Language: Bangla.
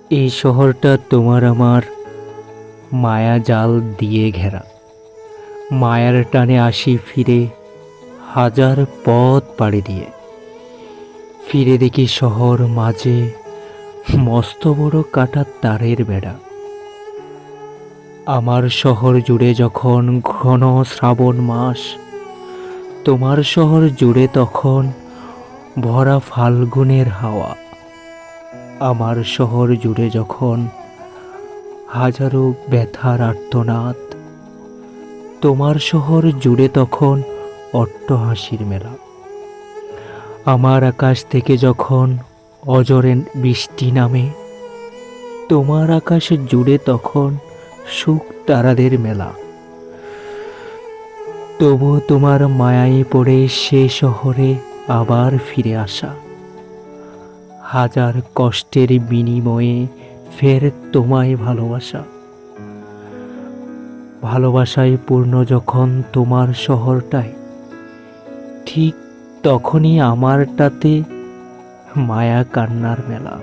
এই শহরটা তোমার আমার মায়া জাল দিয়ে ঘেরা। মায়ার টানে আসি ফিরে, হাজার পথ পাড়ি দিয়ে। ফিরে দেখি শহর মাঝে মস্ত বড় কাটা তারের বেড়া। আমার শহর জুড়ে যখন ঘন শ্রাবণ মাস, তোমার শহর জুড়ে তখন ভরা ফাল্গুনের হাওয়া। আমার শহর জুড়ে যখন হাজারো ব্যথার আর্তনাদ, তোমার শহর জুড়ে তখন অট্টহাসির মেলা। আমার আকাশ থেকে যখন অজরে বৃষ্টি নামে, তোমার আকাশ জুড়ে তখন সুখ তারাদের মেলা। তবু তোমার মায়ায় পড়ে সে শহরে আবার ফিরে আসা, হাজার কষ্টের বিনিময়ে ফের তোমায় ভালোবাসা। ভালোবাসায় পূর্ণ যখন তোমার শহরটায়, ঠিক তখনই আমারটাতে মায়া কান্নার মেলা।